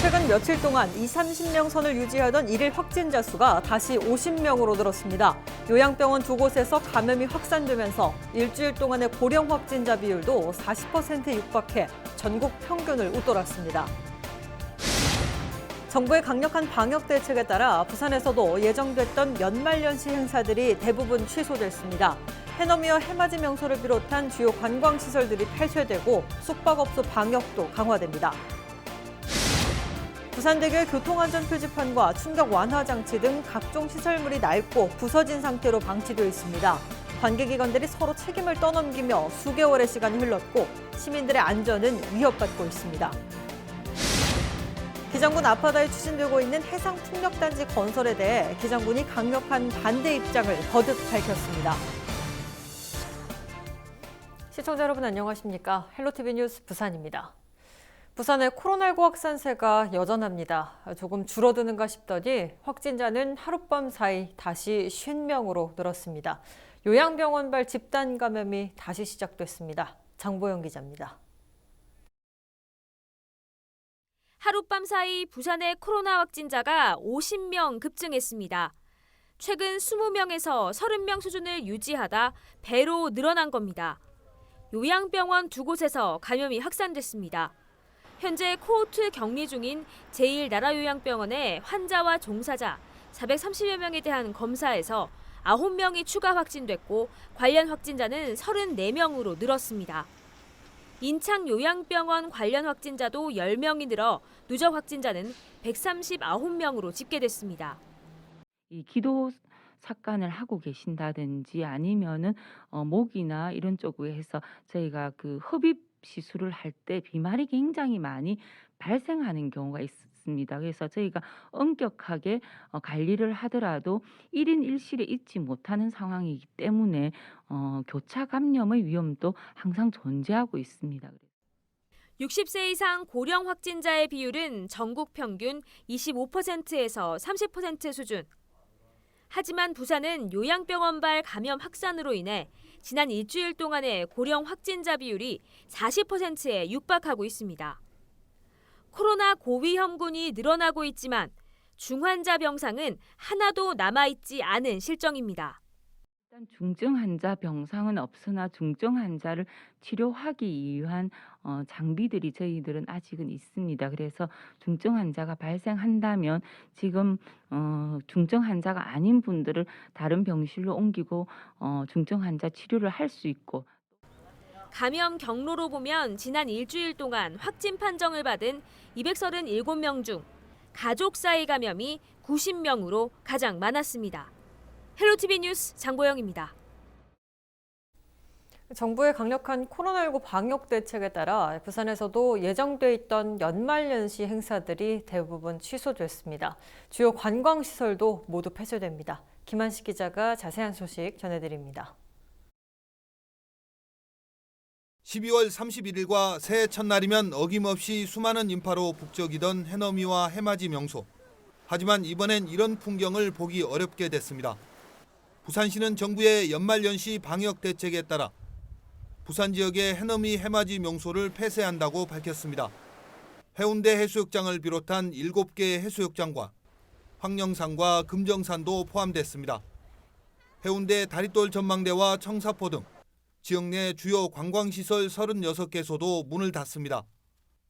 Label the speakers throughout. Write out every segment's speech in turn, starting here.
Speaker 1: 최근 며칠 동안 20, 30명 선을 유지하던 일일 확진자 수가 다시 50명으로 늘었습니다. 요양병원 두 곳에서 감염이 확산되면서 일주일 동안의 고령 확진자 비율도 40%에 육박해 전국 평균을 웃돌았습니다. 정부의 강력한 방역 대책에 따라 부산에서도 예정됐던 연말연시 행사들이 대부분 취소됐습니다. 해넘이와 해맞이 명소를 비롯한 주요 관광시설들이 폐쇄되고 숙박업소 방역도 강화됩니다. 부산대교의 교통안전 표지판과 충격 완화 장치 등 각종 시설물이 낡고 부서진 상태로 방치되어 있습니다. 관계기관들이 서로 책임을 떠넘기며 수개월의 시간이 흘렀고 시민들의 안전은 위협받고 있습니다. 기장군 앞바다에 추진되고 있는 해상풍력단지 건설에 대해 기장군이 강력한 반대 입장을 거듭 밝혔습니다. 시청자 여러분 안녕하십니까? 헬로티비 뉴스 부산입니다. 부산의 코로나19 확산세가 여전합니다. 조금 줄어드는가 싶더니 확진자는 하룻밤 사이 다시 50명으로 늘었습니다. 요양병원발 집단 감염이 다시 시작됐습니다. 장보영 기자입니다.
Speaker 2: 하룻밤 사이 부산의 코로나 확진자가 50명 급증했습니다. 최근 20명에서 30명 수준을 유지하다 배로 늘어난 겁니다. 요양병원 두 곳에서 감염이 확산됐습니다. 현재 코호트 격리 중인 제1나라요양병원의 환자와 종사자 430여 명에 대한 검사에서 9명이 추가 확진됐고 관련 확진자는 34명으로 늘었습니다. 인창요양병원 관련 확진자도 10명이 늘어 누적 확진자는 139명으로 집계됐습니다.
Speaker 3: 이 기도 삭간을 하고 계신다든지 아니면은 목이나 이런 쪽에 해서 저희가 그 흡입 시술을 할 때 비말이 굉장히 많이 발생하는 경우가 있습니다. 그래서 저희가 엄격하게 관리를 하더라도 1인 1실에 있지 못하는 상황이기 때문에 교차 감염의 위험도 항상 존재하고 있습니다.
Speaker 2: 60세 이상 고령 확진자의 비율은 전국 평균 25%에서 30% 수준. 하지만 부산은 요양병원발 감염 확산으로 인해 지난 일주일 동안의 고령 확진자 비율이 40%에 육박하고 있습니다. 코로나 고위험군이 늘어나고 있지만 중환자 병상은 하나도 남아있지 않은 실정입니다.
Speaker 3: 일단 중증 환자 병상은 없으나 중증 환자를 치료하기 위한 장비들이 저희들은 아직은 있습니다. 그래서 중증 환자가 발생한다면 지금 중증 환자가 아닌 분들을 다른 병실로 옮기고 중증 환자 치료를 할 수 있고.
Speaker 2: 감염 경로로 보면 지난 일주일 동안 확진 판정을 받은 237명 중 가족 사이 감염이 90명으로 가장 많았습니다. 헬로티비 뉴스 장보영입니다.
Speaker 1: 정부의 강력한 코로나19 방역 대책에 따라 부산에서도 예정돼 있던 연말연시 행사들이 대부분 취소됐습니다. 주요 관광시설도 모두 폐쇄됩니다. 김한식 기자가 자세한 소식 전해드립니다.
Speaker 4: 12월 31일과 새해 첫날이면 어김없이 수많은 인파로 북적이던 해넘이와 해맞이 명소. 하지만 이번엔 이런 풍경을 보기 어렵게 됐습니다. 부산시는 정부의 연말연시 방역 대책에 따라 부산 지역의 해넘이 해맞이 명소를 폐쇄한다고 밝혔습니다. 해운대 해수욕장을 비롯한 7개의 해수욕장과 황령산과 금정산도 포함됐습니다. 해운대 다리돌 전망대와 청사포 등 지역 내 주요 관광시설 36개소도 문을 닫습니다.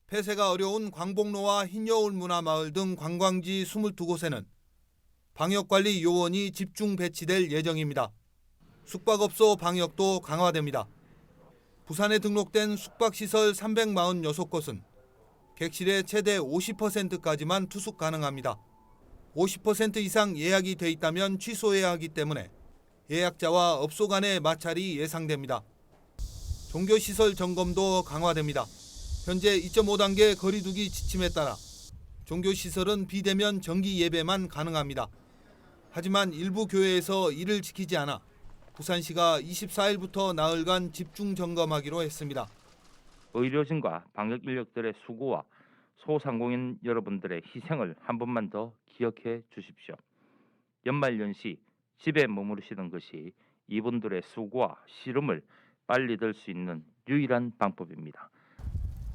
Speaker 4: 폐쇄가 어려운 광복로와 흰여울 문화마을 등 관광지 22곳에는 방역관리 요원이 집중 배치될 예정입니다. 숙박업소 방역도 강화됩니다. 부산에 등록된 숙박시설 346곳은 객실의 최대 50%까지만 투숙 가능합니다. 50% 이상 예약이 돼 있다면 취소해야 하기 때문에 예약자와 업소 간의 마찰이 예상됩니다. 종교시설 점검도 강화됩니다. 현재 2.5단계 거리두기 지침에 따라 종교시설은 비대면 정기 예배만 가능합니다. 하지만 일부 교회에서 이를 지키지 않아 부산시가 24일부터 나흘간 집중 점검하기로 했습니다.
Speaker 5: 의료진과 방역 인력들의 수고와 소상공인 여러분들의 희생을 한 번만 더 기억해 주십시오. 연말연시 집에 머무르시는 것이 이분들의 수고와 시름을 빨리 들 수 있는 유일한 방법입니다.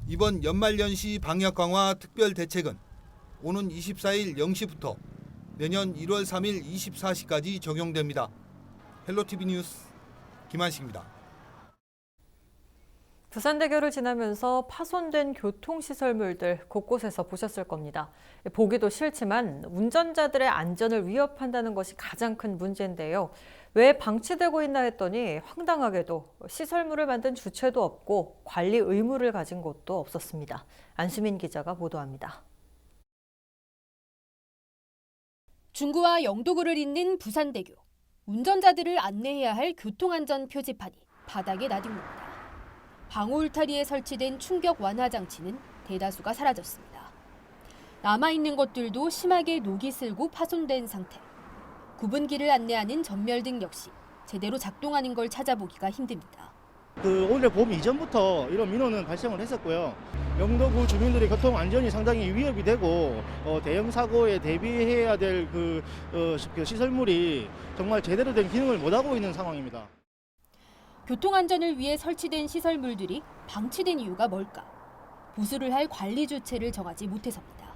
Speaker 4: 이번 연말연시 방역 강화 특별 대책은 오는 24일 0시부터 내년 1월 3일 24시까지 적용됩니다. 헬로티비 뉴스 김한식입니다.
Speaker 1: 부산대교를 지나면서 파손된 교통시설물들 곳곳에서 보셨을 겁니다. 보기도 싫지만 운전자들의 안전을 위협한다는 것이 가장 큰 문제인데요. 왜 방치되고 있나 했더니 황당하게도 시설물을 만든 주체도 없고 관리 의무를 가진 곳도 없었습니다. 안수민 기자가 보도합니다.
Speaker 6: 중구와 영도구를 잇는 부산대교. 운전자들을 안내해야 할 교통안전 표지판이 바닥에 나뒹굽니다. 방호 울타리에 설치된 충격 완화 장치는 대다수가 사라졌습니다. 남아있는 것들도 심하게 녹이 슬고 파손된 상태. 구분기를 안내하는 전멸등 역시 제대로 작동하는 걸 찾아보기가 힘듭니다.
Speaker 7: 오늘 봄 이전부터 이런 민원은 발생을 했었고요. 영도구 주민들의 교통 안전이 상당히 위협이 되고 대형 사고에 대비해야 될 그 시설물이 정말 제대로 된 기능을 못하고 있는 상황입니다.
Speaker 6: 교통안전을 위해 설치된 시설물들이 방치된 이유가 뭘까? 보수를 할 관리 주체를 정하지 못해서입니다.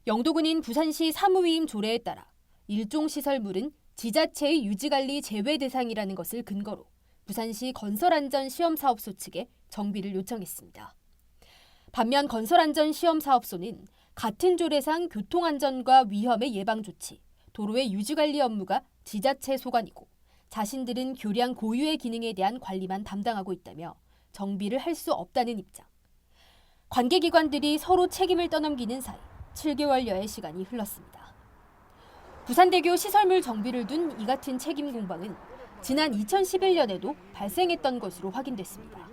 Speaker 6: 영도군인 부산시 사무위임 조례에 따라 일종 시설물은 지자체의 유지관리 제외 대상이라는 것을 근거로 부산시 건설안전시험사업소 측에 정비를 요청했습니다. 반면 건설안전시험사업소는 같은 조례상 교통안전과 위험의 예방 조치, 도로의 유지관리 업무가 지자체 소관이고 자신들은 교량 고유의 기능에 대한 관리만 담당하고 있다며 정비를 할 수 없다는 입장. 관계기관들이 서로 책임을 떠넘기는 사이 7개월여의 시간이 흘렀습니다. 부산대교 시설물 정비를 둔 이 같은 책임 공방은 지난 2011년에도 발생했던 것으로 확인됐습니다.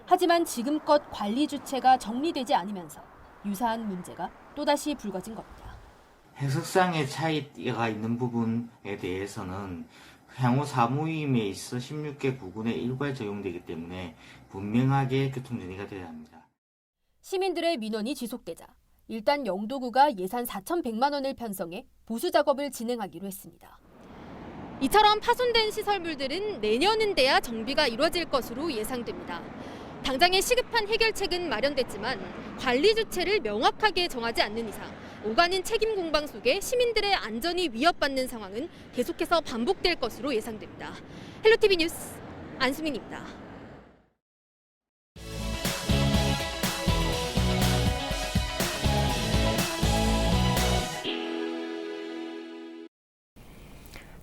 Speaker 6: 하지만 지금껏 관리 주체가 정리되지 않으면서 유사한 문제가 또다시 불거진 겁니다.
Speaker 8: 해석상의 차이가 있는 부분에 대해서는 향후 사무임에 있어 16개 구군에 일괄 적용되기 때문에 분명하게 교통정리가 되어야 합니다.
Speaker 6: 시민들의 민원이 지속되자 일단 영도구가 예산 4,100만 원을 편성해 보수 작업을 진행하기로 했습니다. 이처럼 파손된 시설물들은 내년은 돼야 정비가 이루어질 것으로 예상됩니다. 당장의 시급한 해결책은 마련됐지만 관리 주체를 명확하게 정하지 않는 이상 오가는 책임 공방 속에 시민들의 안전이 위협받는 상황은 계속해서 반복될 것으로 예상됩니다. 헬로티비 뉴스 안수민입니다.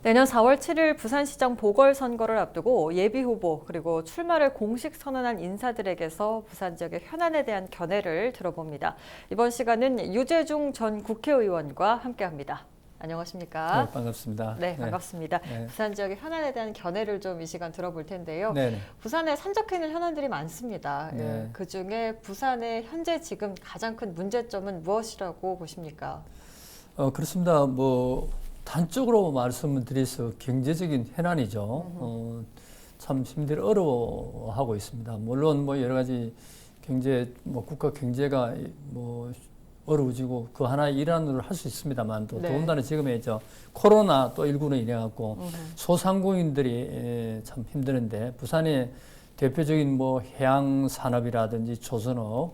Speaker 1: 내년 4월 7일 부산시장 보궐선거를 앞두고 예비후보 그리고 출마를 공식 선언한 인사들에게서 부산 지역의 현안에 대한 견해를 들어봅니다. 이번 시간은 유재중 전 국회의원과 함께합니다. 안녕하십니까?
Speaker 9: 네, 반갑습니다.
Speaker 1: 네, 반갑습니다.
Speaker 9: 네.
Speaker 1: 부산 지역의 현안에 대한 견해를 좀 이 시간 들어볼 텐데요.
Speaker 9: 네.
Speaker 1: 부산에 산적해 있는 현안들이 많습니다.
Speaker 9: 네.
Speaker 1: 예, 그중에 부산의 현재 지금 가장 큰 문제점은 무엇이라고 보십니까?
Speaker 9: 그렇습니다. 단적으로 말씀을 드려서 경제적인 현안이죠. 참 시민들이 어려워하고 있습니다. 물론 여러 가지 경제, 국가 경제가 어려워지고 그 하나의 일환으로 할 수 있습니다만 또
Speaker 1: 네.
Speaker 9: 더군다나 지금의 코로나 또 19로 인해 갖고 소상공인들이 참 힘드는데 부산의 대표적인 해양 산업이라든지 조선업,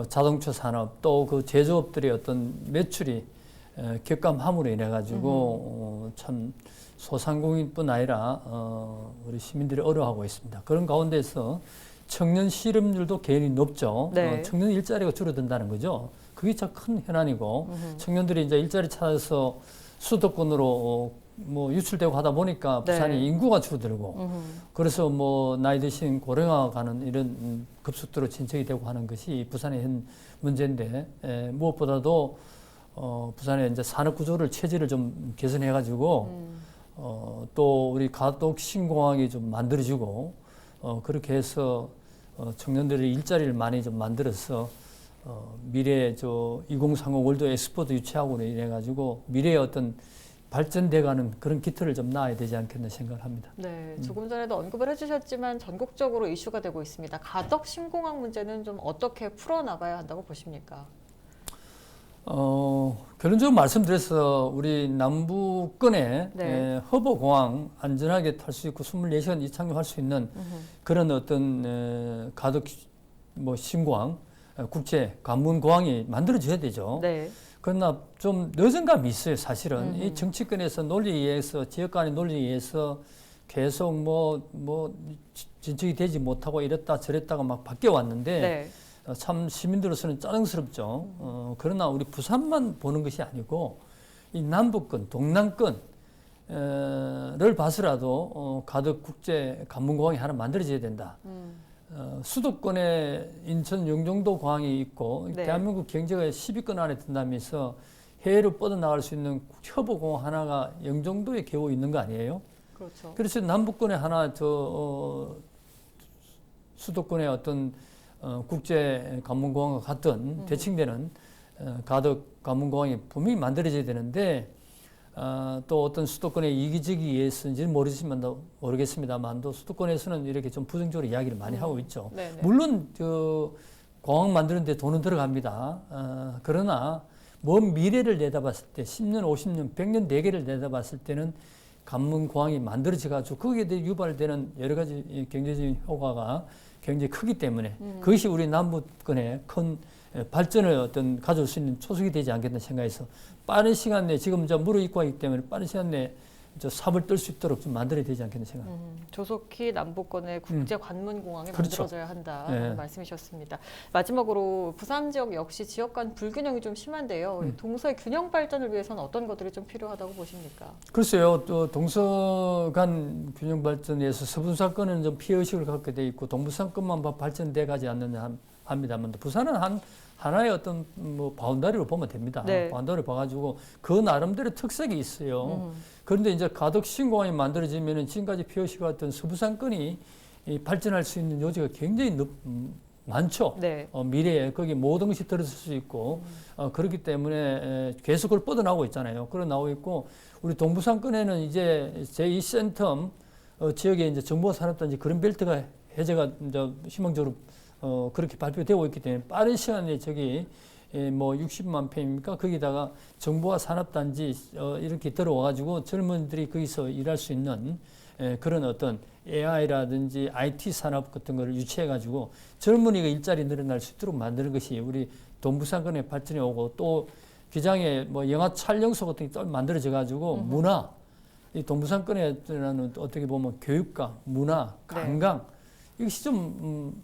Speaker 9: 자동차 산업 또 그 제조업들의 어떤 매출이 격감함으로 인해 가지고 참 소상공인뿐 아니라 우리 시민들이 어려워하고 있습니다. 그런 가운데서 청년 실업률도 굉장히 높죠.
Speaker 1: 네.
Speaker 9: 청년 일자리가 줄어든다는 거죠. 그게 참 큰 현안이고 청년들이 이제 일자리 찾아서 수도권으로 유출되고 하다 보니까 부산이
Speaker 1: 네.
Speaker 9: 인구가 줄어들고 그래서 나이 드신 고령화가 가는 이런 급속도로 진척이 되고 하는 것이 부산의 현 문제인데 무엇보다도 부산의 이제 산업 구조를 체질을 좀 개선해 가지고 또 우리 가덕 신공항이 좀 만들어지고 그렇게 해서 청년들이 일자리를 많이 좀 만들어서 미래 2030 월드 엑스포도 유치하고 이래 가지고 미래의 어떤 발전돼가는 그런 기틀을 좀 놔야 되지 않겠나 생각을 합니다.
Speaker 1: 네, 조금 전에도 언급을 해주셨지만 전국적으로 이슈가 되고 있습니다. 가덕 신공항 문제는 좀 어떻게 풀어나가야 한다고 보십니까?
Speaker 9: 결론적으로 말씀드려서 우리 남부권에
Speaker 1: 네.
Speaker 9: 허버공항 안전하게 탈 수 있고 24시간 이착륙할 수 있는 그런 어떤 가덕 신공항 국제 관문공항이 만들어져야 되죠.
Speaker 1: 네.
Speaker 9: 그러나 좀 늦은 감이 있어요, 사실은. 이 정치권에서 논리에 의해서, 지역 간의 논리에 의해서 계속 진척이 되지 못하고 이랬다 저랬다가 막 바뀌어 왔는데
Speaker 1: 네.
Speaker 9: 참 시민들로서는 짜증스럽죠. 그러나 우리 부산만 보는 것이 아니고 이 남북권, 동남권을 봐서라도 가덕 국제 관문공항이 하나 만들어져야 된다. 수도권에 인천 영종도 공항이 있고
Speaker 1: 네.
Speaker 9: 대한민국 경제가 10위권 안에 든다면서 해외로 뻗어나갈 수 있는 협업공항 하나가 영종도에 겨우 있는 거 아니에요?
Speaker 1: 그렇죠.
Speaker 9: 그래서 남북권에 하나 수도권의 어떤 국제 관문공항과 같은 대칭되는 가덕 관문공항이 분명히 만들어져야 되는데 또 어떤 수도권의 이기적이 위해서인지는 모르겠습니다만도 수도권에서는 이렇게 좀 부정적으로 이야기를 많이 하고 있죠.
Speaker 1: 네네.
Speaker 9: 물론 공항 만드는데 돈은 들어갑니다. 그러나 먼 미래를 내다봤을 때 10년, 50년, 100년 대계를 내다봤을 때는 관문공항이 만들어져 가지고 거기에 대해 유발되는 여러 가지 경제적인 효과가 굉장히 크기 때문에 그것이 우리 남북권의 큰 발전을 어떤 가져올 수 있는 초석이 되지 않겠나 생각해서 빠른 시간 내에 지금 무르익고 있기 때문에 빠른 시간 내에 삽을 뜰 수 있도록 좀 만들어야 되지 않겠나 생각합니다.
Speaker 1: 조속히 남북권의 국제 관문공항이
Speaker 9: 그렇죠.
Speaker 1: 만들어져야 한다는
Speaker 9: 네.
Speaker 1: 말씀이셨습니다. 마지막으로 부산 지역 역시 지역 간 불균형이 좀 심한데요. 동서의 균형 발전을 위해서는 어떤 것들이 좀 필요하다고 보십니까?
Speaker 9: 글쎄요, 또 동서 간 균형 발전에서 서부산권은 좀 피해의식을 갖게 돼 있고 동부산권만 발전돼 가지 않느냐 합니다만 부산은 하나의 어떤 바운다리로 보면 됩니다.
Speaker 1: 네.
Speaker 9: 바운다리를 봐가지고 그 나름대로 특색이 있어요. 그런데 이제 가덕 신공항이 만들어지면은 지금까지 피어시가 서부산권이 발전할 수 있는 여지가 굉장히 많죠.
Speaker 1: 네.
Speaker 9: 미래에 거기 모든 것이 들어설 수 있고 그렇기 때문에 계속 그걸 뻗어나오고 있잖아요. 그러 나오고 있고 우리 동부산권에는 이제 제2센텀 지역에 이제 정보산업단지 그린벨트가 해제가 이제 희망적으로 그렇게 발표되고 있기 때문에 빠른 시간에 저기 60만 평입니까? 거기다가 정보화 산업단지 이렇게 들어와가지고 젊은이들이 거기서 일할 수 있는 그런 어떤 AI라든지 IT 산업 같은 거를 유치해가지고 젊은이가 일자리 늘어날 수 있도록 만드는 것이 우리 동부산권의 발전에 오고 또 기장에 영화 촬영소 같은 게 만들어져가지고 문화, 이 동부산권에는 어떻게 보면 교육과 문화, 관광 이것이 좀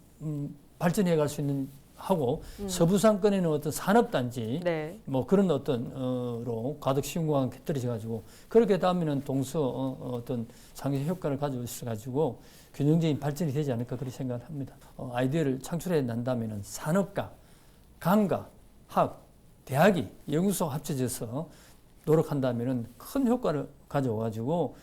Speaker 9: 발전해 갈 수 있는 하고 서부산권에는 어떤 산업단지
Speaker 1: 네.
Speaker 9: 그런 로 가덕 신공항 깃들어져 가지고 그렇게 되면은 동서 어떤 상승 효과를 가지고 있어 가지고 균형적인 발전이 되지 않을까 그렇게 생각을 합니다. 아이디어를 창출해 난다면은 산업과 강과 학, 대학이 연구소가 합쳐져서 노력한다면은 큰 효과를 가져와 가지고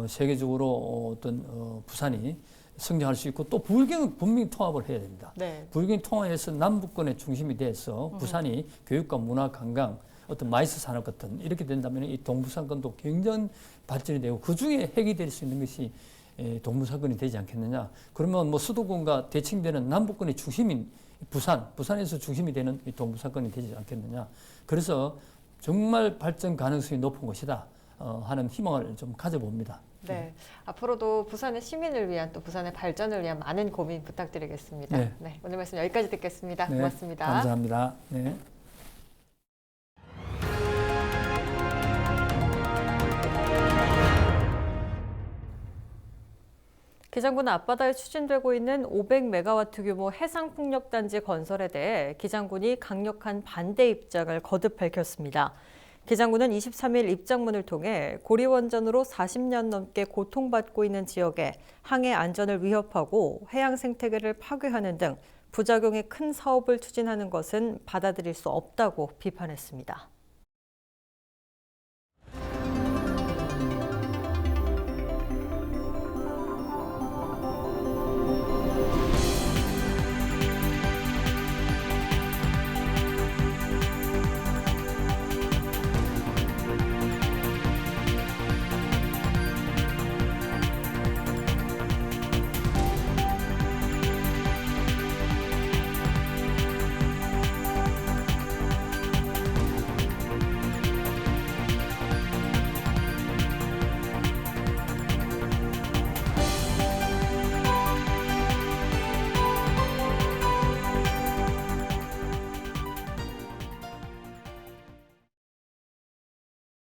Speaker 9: 세계적으로 어떤 부산이 성장할 수 있고 또 부울경은 분명히 통합을 해야 됩니다.
Speaker 1: 네.
Speaker 9: 부울경 통합해서 남북권의 중심이 돼서 부산이 교육과 문화, 관광, 어떤 마이스 산업 같은 이렇게 된다면 이 동부산권도 굉장히 발전이 되고 그 중에 핵이 될 수 있는 것이 동부산권이 되지 않겠느냐. 그러면 수도권과 대칭되는 남북권의 중심인 부산에서 중심이 되는 이 동부산권이 되지 않겠느냐. 그래서 정말 발전 가능성이 높은 곳이다 하는 희망을 좀 가져봅니다.
Speaker 1: 네. 앞으로도 부산의 시민을 위한 또 부산의 발전을 위한 많은 고민 부탁드리겠습니다.
Speaker 9: 네.
Speaker 1: 네. 오늘 말씀 여기까지 듣겠습니다.
Speaker 9: 네,
Speaker 1: 고맙습니다.
Speaker 9: 감사합니다. 네.
Speaker 1: 기장군 앞바다에 추진되고 있는 500메가와트 규모 해상풍력단지 건설에 대해 기장군이 강력한 반대 입장을 거듭 밝혔습니다. 기장군은 23일 입장문을 통해 고리원전으로 40년 넘게 고통받고 있는 지역에 항해 안전을 위협하고 해양 생태계를 파괴하는 등 부작용이 큰 사업을 추진하는 것은 받아들일 수 없다고 비판했습니다.